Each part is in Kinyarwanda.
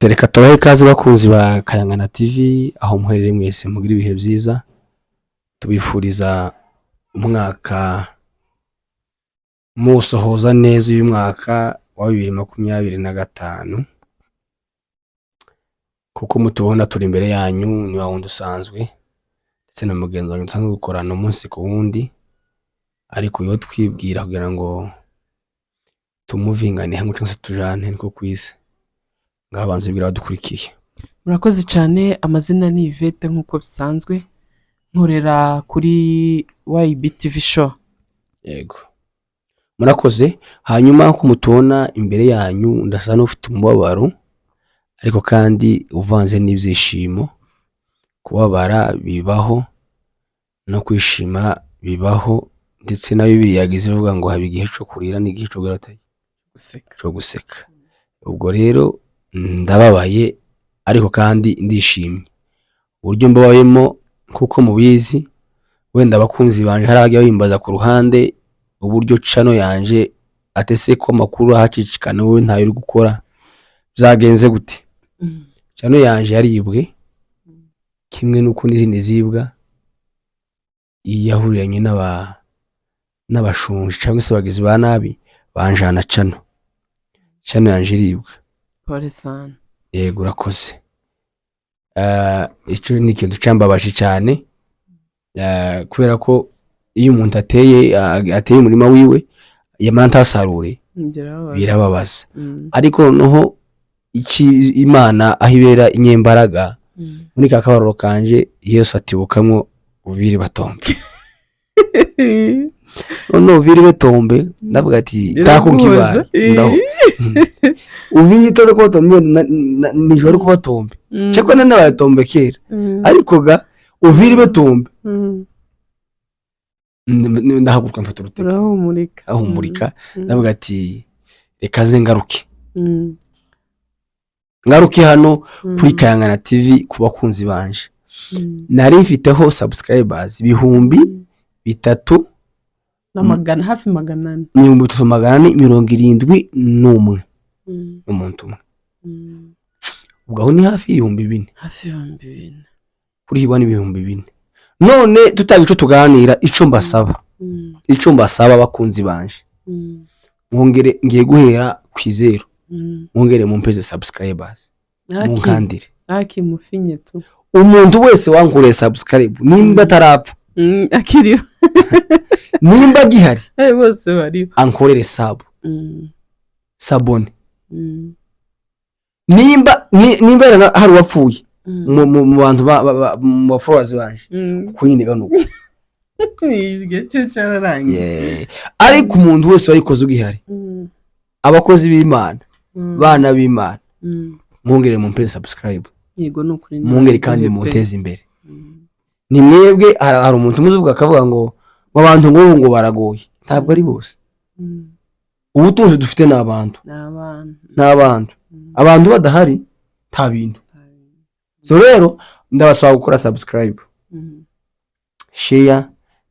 Reka tubahe ikaze bakunzi ba Kayangana TV aho muherereye mwese mugira ibihe byiza, tubifuriza umwaka musohoza neza uyu mwaka wa 2025 kuko mutubona turi imbere yanyu ni wawundi usanzwe ndetse na mugenzi wanyu dusanzwe gukorana umunsi ku wundi, ariko iyo twibwira kugira ngo tumuvingane hamwe cyangwa se tujane niko kwisi ngabanze bibwira badukurikiye. Murakoze cyane, amazina ni Yvette nkuko bisanzwe, nkorera kuri YBTV show. Yego murakoze. Hanyuma ko mutubona imbere yanyu ndasa n'ufite umubabaro ariko kandi uvanze n'ibyishimo. Kubabara bibaho no kwishima bibaho, ndetse na Bibiliya yagize ivuga ngo haba igihe cyo kurira n'igihe cyo guseka. Ubwo rero ndababaye ariko kandi ndishimye. Uburyo mbabayemo kuko mubizi, wenda abakunzi banje hari abajya bimbaza ku ruhande uburyo channel yanje atese ko makuru ahacicikana wowe ntayo uri gukora byagenze gute. Channel yanje yaribwe kimwe nuko n'izindi zibwa yahuriranye n'abashunji cyangwa se bagizi ba nabi banjana channel yanje iribwa. Pole sana. Yego urakoze. Ico ni ikintu cyambabaje cyane, kubera ko iyo umuntu ateye umurima wiwe yamara ntasarure birababaza. Ariko noneho iki Imana ahibera inyembaraga muri kakabaroro kanje Yesu atibukamwo Uviri Batombe. Ono Uviri Batombe ndavuga ati takunkibara ndaho Uviri tore ko Batombe nijoro ko Batombe cyako nanda Batombe kera, ariko ga Uviri Batombe ndahaguruka mfata urutego ahumurika ndavuga ati reka ze ngaruke hano kuri Kayangana TV ku bakunzi banje. Nari mfiteho subscribers ibihumbi 3 n'amagana hafi magana 471 umuntu umwe. Ubwo aho ni hafi ibihumbi 4 kuri higwa ni ibihumbi 4. None tutagico tuganira ico mbasaba bakunzi banje, mwongere ngiye guhera kwizero, mwongere mumpeze subscribers munkandire mufinye tu umuntu wese wankoreye subscribe nimba tarapfa akiriyo nimba gihari bose bari ankorere sabone nimba hari wapfuye mu bantu mu followers banje kunyine ganuko igice cyararangiye. Ariko umuntu wese warikoze ugihari, abakozi b'Imana bana b'Imana mwongere mumpeze subscribe. Yego nukuri mwongere kandi muteze imbere. Ni mwebwe hari umuntu muzuvuga akavuga ngo abantu ngo baragoye, ntabwo ari bose. Ubutunzi dufite n'abantu abantu badahari nta bintu. So rero ndabasaba gukora subscribe, share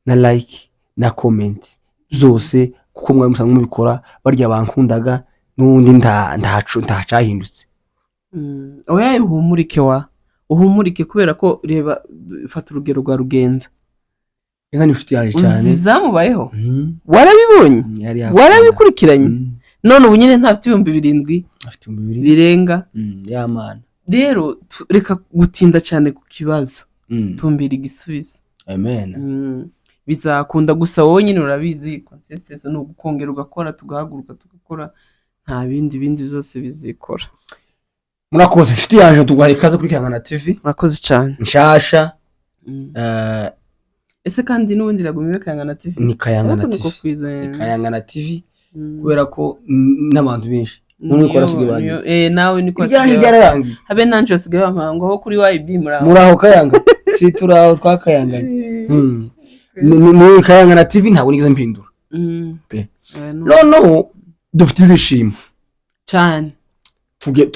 na like na comment zose kuko mwe musanga mubikora barya bankundaga n'undi ntacahindutse. Oya uhumurike kubera ko reba fata urugero rwa Rugenza. Eza ni inshuti yaje cyane zamubayeho warabibonye warabikurikiranye none ubu nyine ntafite 7,000 afite 2,000 birenga y'Amana. Rero reka gutinda cyane ku kibazo, tumbira igisubizo. Amen. Bizakunda gusa wowe nyine urabizi consistency no gukongera ugakora tugahaguruka tugakora, nta bindi byose bizikora. Murakoze inshuti yaje tugwaye ikaze kuri Kayangana TV. Murakoze cyane nshasha. Ese kandi n'ubundi ragumiwe Kayangana TV ni Kayangana TV. Kayangana TV kubera ko n'abantu benshi none ko rasigaye nawe niko habe nanje basigaye bampango aho kuri YB muraho Kayanga turaho twakayanganye. Ni Kayangana TV ntabwo nigeze mpindura. No dufite izishimo cyane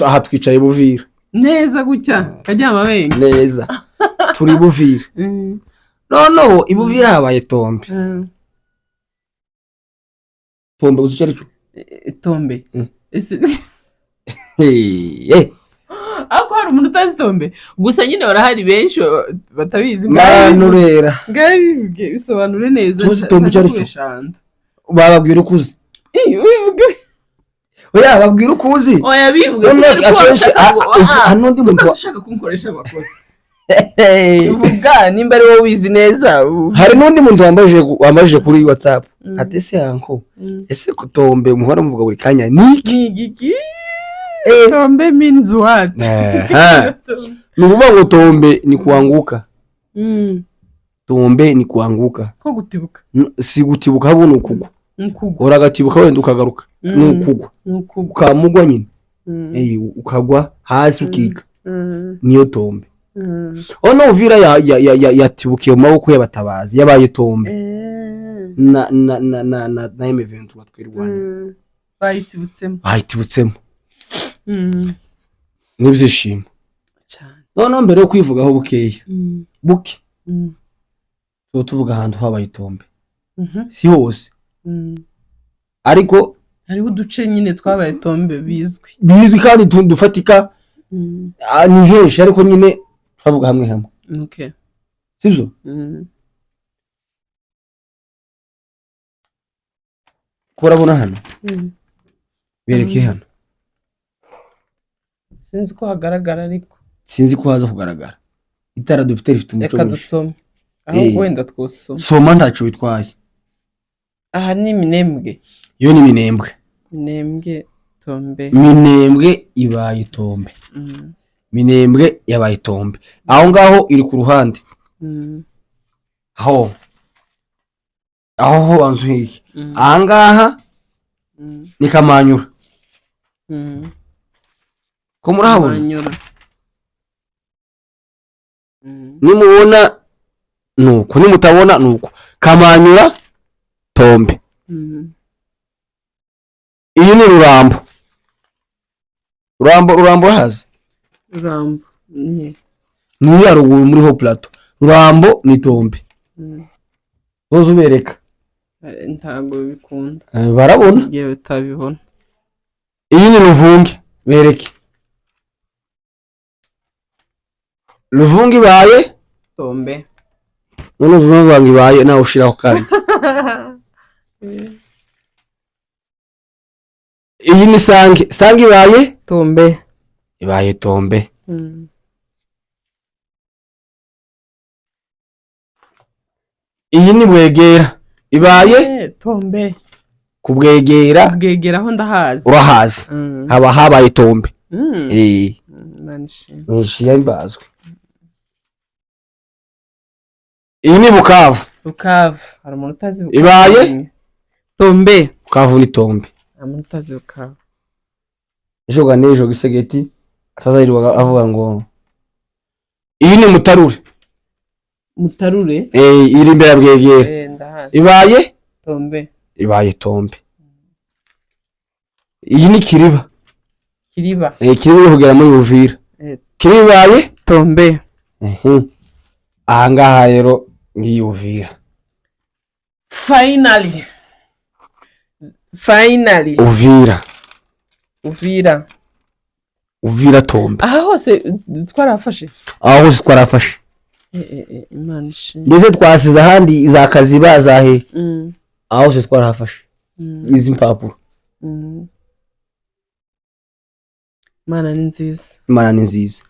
aha twicaye Buvira neza gutya kajyama benge neza turi Buvira. No ibuvira habaye Tombe. Tombe uzicari cyo Tombe Hey ariko hari umuntu utazi Tombe gusa nyine barahari benshi batabizi manurera ngabivuge bisobanure neza tuzi Tombe cyari cyo bababwira ukuzi wivuge oya babwira ukuzi oya bivuge akenshi hano ndi muntu ushaka kunkoresha amakosa uvuga nimba ari wowe wizi neza hari n'undi muntu wambaje kuri WhatsApp ati se yanko ese Tombe muhora muvuga buri kanya niki Tombe means what nuvuga ngo Tombe ni kuanguka Tombe ni kuanguka ko gutibuka si gutibuka habo nukugwa uragatibuka wenda ukagaruka nukugwa ukamugwa nyine ukagwa hasi ukika niyo Tombe ono Uvira yatibukiye mu maboko y'abatabazi yabaye Tombe na M23 twirwanya bayitibutsemo n'ibyishimo none mbere yo kwivugaho bukeya buke tuvuga ahantu habaye Tombe si hose ariko hariho uduce nyine twabaye Tombe bizwi kandi dufatika ni henshi ariko nyine twavuga hamwe okay sibyo kurabona hano bereke hano sinzi ko hagaragara ariko sinzi ko haza kugaragara itara dufite rifite umuco reka dusome aho wenda twosoma soma ntaco bitwaye aha ni Minembwe yo ni Minembwe Tombe Minembwe ibaye Tombe Minembwe yabaye Tombe aho ngaho iri ku ruhande aho banzu hiki aha ngaha ni Kamanyura ko murahabona nimubona nuko nimutabona nuko Kamanyura Tombe iyi ni Rurambo hazi ni ya ruguru muri ho plateau Rurambo ni Tombe bozo bereka ntago bikunda barabona ngiye bitabibona iyi ni Ruvungi bereke Ruvungi baye Tombe none Ruvungi baye nawe ushiraho kandi iyi ni Sange ibaye Tombe ibaye Tombe iyi ni Bwegera ibaye Tombe kubwegera aho ndahazi urahazi haba habaye Tombe manishi yambazwe iyi ni Bukavu hari umuntu utazi Bukavu ibaye Tombe Bukavu ni Tombe umuntu utazi Bukavu ejo nejo gisegeti atazayiruga avuga ngo iyi ni Mutarure iri imbere ya Bwegera ibaye Tombe iyi ni Kiriba Kiriba kugera muri Uvira Kiriba ibaye Tombe aha ngaha rero ngiye Uvira finally Uvira Tombe aha hose twarafashe Imana ishimwe ndetse twasize ahandi za kazi bazahe aho hose twarafashe izi mpapuro Imana ni nziza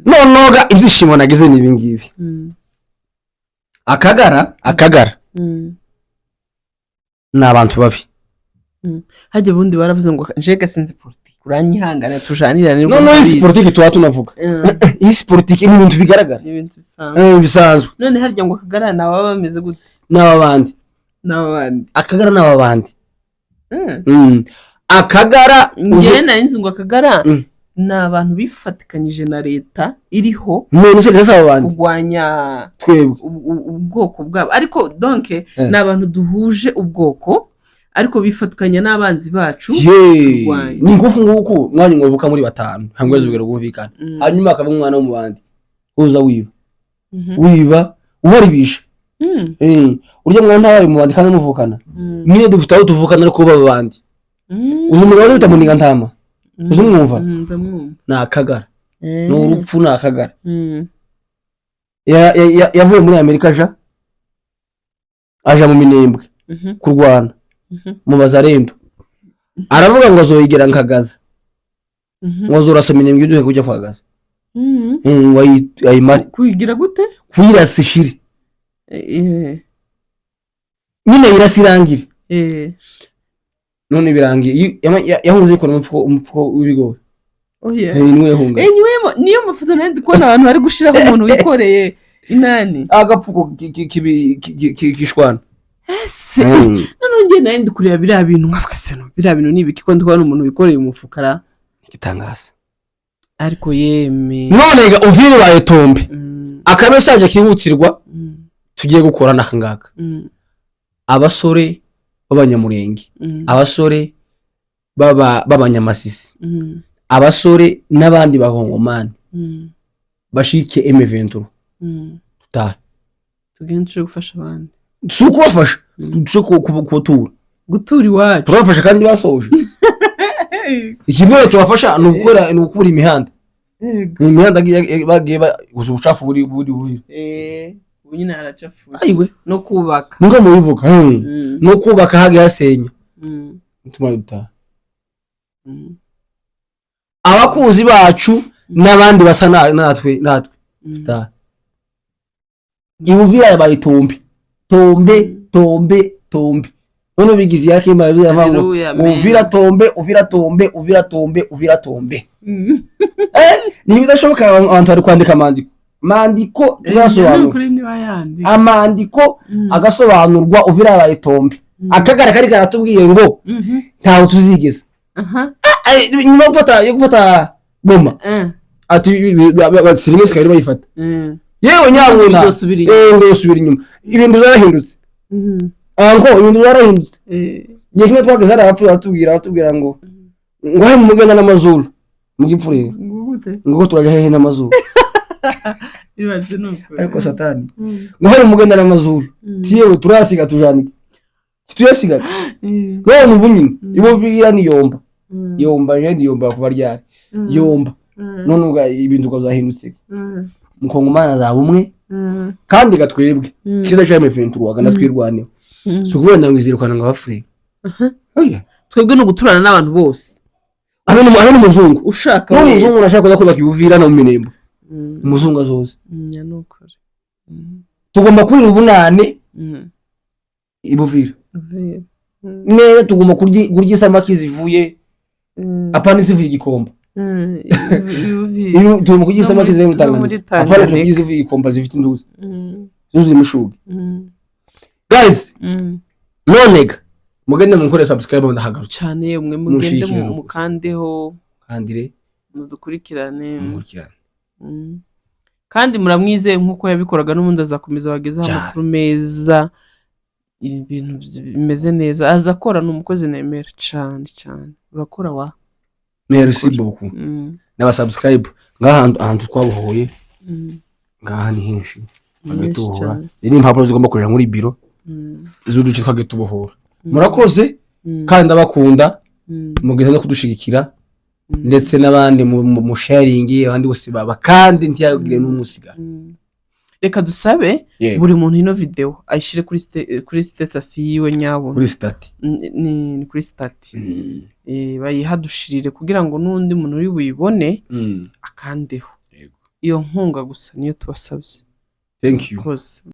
nonoga ibyishimo nagize ni ibingibi Akagara ni abantu babi hajye bundi baravuze ngo njega sinzi politiki uranyihangana tujanirane no isi politiki tuba tunavuga isi politiki ni ibintu bigaragara bisanzwe none harya ngo Akagara nawe bameze gute n'abandi Akagara n'abandi Akagara ngiye narinzi ngo Akagara ni abantu bifatikanyije na leta iriho none se leta abandi kugwanya twebwe ubwoko bwabo ariko donc ni abantu duhuje ubwoko ariko bifatikanya n'abanzi bacu ni nguko mwanya ngovuka muri batanu hangwe zugera guvukana hanyuma akava umwana wo mu bandi uza wiba uharibisha urya mwana ntabaye mu bandi kandi muvukana nyine dufite aho tuvukana ariko babandi uzi umugabo wita muninga ntama uzumwumva na Akagara n'urupfu nakagara Mm. yavuye muri Amerika aja mu Minembwe Mhm. kurwana Mhm. mu Bazarendo aravuga ngo azoyigera nkagaza Mhm. ngo azorasa Minembwe iduhe kujya kwagaza Mm. ngo ayimare Kuyigira gute? kuyirasa ishiri Eh. nyine yirasa irangire Eh. none birangiye yahunze ikora umupfuko w'ibigori Oya. niwe yahunga Niyo mafoto nandi kubona abantu bari gushiraho umuntu wikoreye inani. agapfuko kishwana Ese. None ngiye nandi kureba biriya bintu nkavuga se no biriya bintu nibiki ko ndikubona umuntu wikoreye umufukara igitangaza ariko yeme. none ga uvire baye tombe Mm. akamesaje kihutirwa Mm. tugiye gukora nakangaka Mm. abasore b'abanyamurenge Mm. abasore b'abanyamasisi Mm. abasore n'abandi bahongomani Mm. bashike M23 Mm. tutahe Tugenje gufasha abandi. suko bafasha duce kutura Gutura iwacu. turafasha kandi basoje ikimwe tubafasha ni ukubura imihanda imihanda bagiye gusa ubucafu buri ubu nyine haracafuye. ayiwe No kubaka. nubwo mubibuka no kubaka hage hasenya Mm. bituma dutaha Mm. abakuzi bacu n'abandi basa natwe Mm. taha ibuvira yabaye tombe none bigize yake imara bizavuga ngo uvira tombe Mm. ni bidashoboka abantu bari kwandika amandiko turasobanura Kuri ni bayandi. amandiko Mm. agasobanurwa uvira yabaye tombe akagara kari karatubwiye ngo Mhm. ntaho tuzigeza Aha. nyuma yo gufata goma ati basirimu sikari bayifata yewe nyabuna ngo yosubira inyuma ibintu byarahindutse anko ibintu byarahindutse igihe kimwe twageze hari aratubwira ngo he mu mugenda n'amazuru mu gipfurere ngo turaja hehe n'amazuru ariko satani ngo he mu mugenda n'amazuru tiyewe turasiga tujanike tuyasiga none ubu nyine ibuvira ni yomba je ndiyomba kuva ryari yomba none ubwo ibintu ukazahindutse mukongomana azaba umwe kandi gatwebwe kiza cya M23 agana twirwaneho so kubenda ngo izirukana ngo abafure oya twebwe no guturana n'abantu bose ari n'umuzungu ushaka wese n'umuzungu urashaka kubaka ibuvira no mu Minembwe umuzungu azoze nyanukore tugomba kurira ubunane ibuvira neza tugomba kurya isamaki zivuye apana zivuye igikomba tugomba kurya isamaki zivuye muri Tanzania apana kurya zivuye igikomba zifite inzuzi zuzuye imishugi guys nonega mugende mukore subscribe ndahagaruka cyane umwe mugende mukandeho kandire mudukurikirane kandi muramwizeye nkuko yabikoraga n'ubundi azakomeza bagezaho amakuru meza ibintu bimeze neza azakora n'umukozi nemera cyane urakora wa merci beaucoup n'aba subscribe ngahantu twabuhoye ngaha ni henshi bagatuhora ni impapuro zigomba kuja muri biro izuduce twagatubohora murakoze kandi abakunda mugeze no kudushigikira ndetse n'abandi mu sharing abandi bose baba kandi ntiyagire n'umusiga reka dusabe buri muntu ino video ayishire kuri status yiwe nyabo kuri stat ni kuri stat bayihadushirire kugira ngo n'undi muntu uri buyibone akandeho iyo nkunga gusa niyo tubasabye thank you